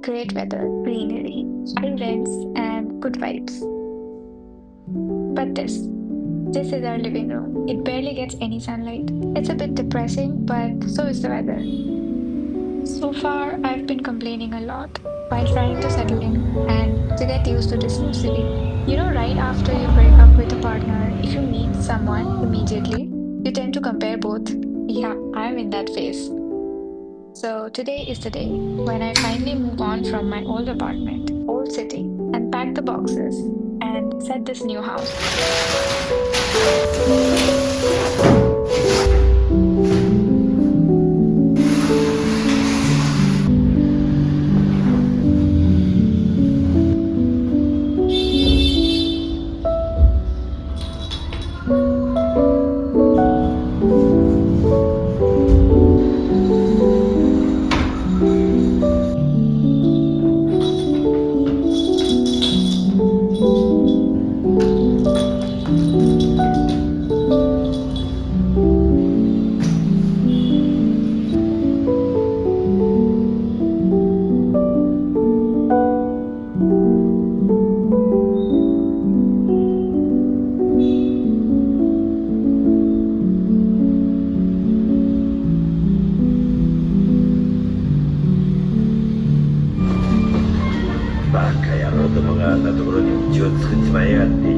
great weather, greenery, islands, and good vibes. But this is our living room. It barely gets any sunlight. It's a bit depressing, but so is the weather. So far, I've been complaining a lot while trying to settle in and to get used to this new city. Right after you break up with a partner, if you meet someone immediately, you tend to compare both. Yeah, I'm in that phase. So today is the day when I finally move on from my old apartment, old city, and pack the boxes and set this new house. Kaya ro to mga naturo ni Jud Kunjmayan di.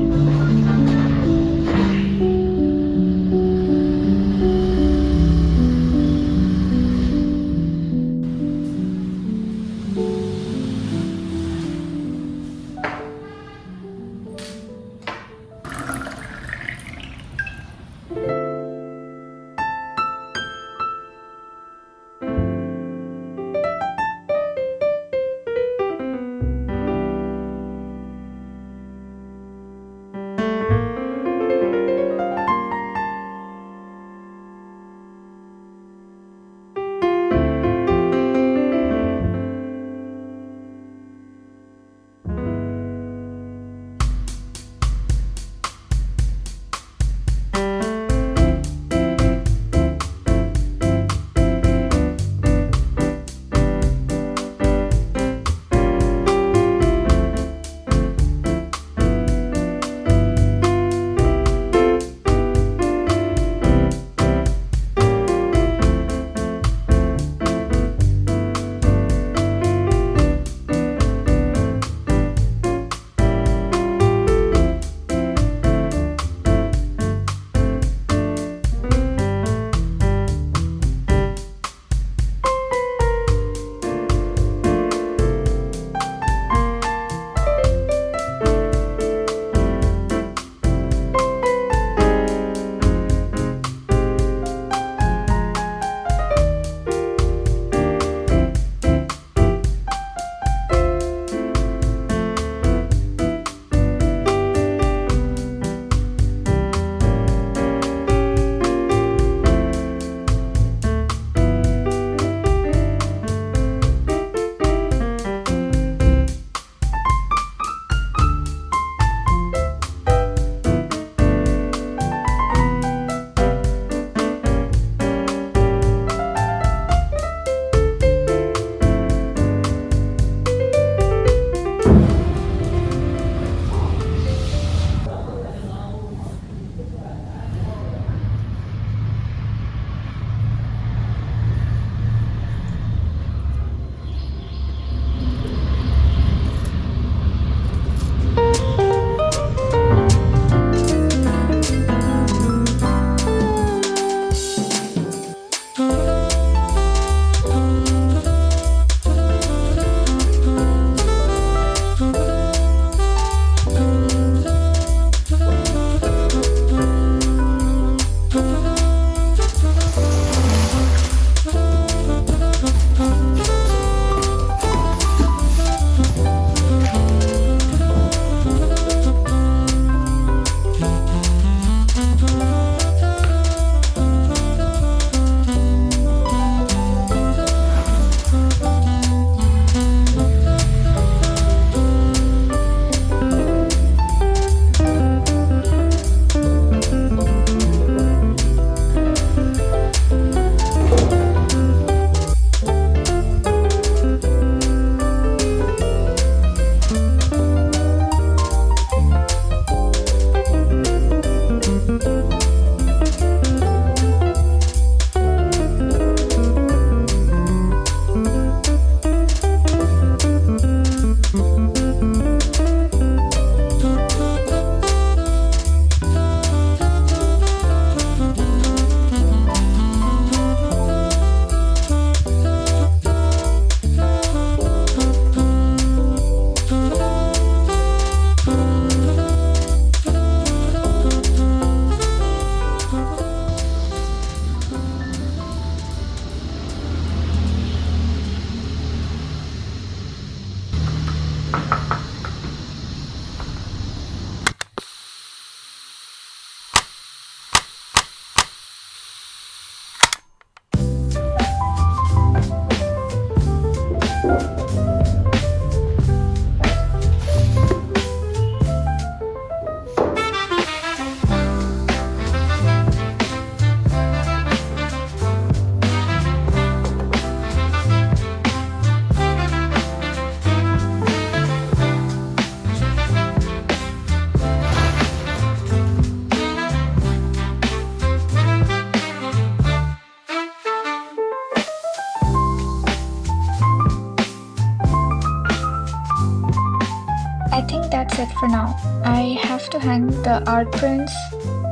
for now. I have to hang the art prints,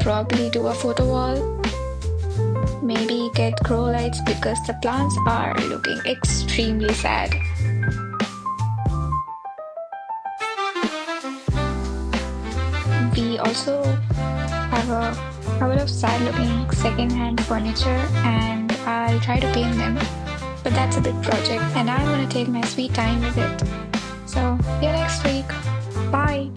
probably do a photo wall, maybe get grow lights because the plants are looking extremely sad. We also have a couple of sad looking second-hand furniture and I'll try to paint them. But that's a big project and I'm gonna take my sweet time with it. So, see you next week. Bye.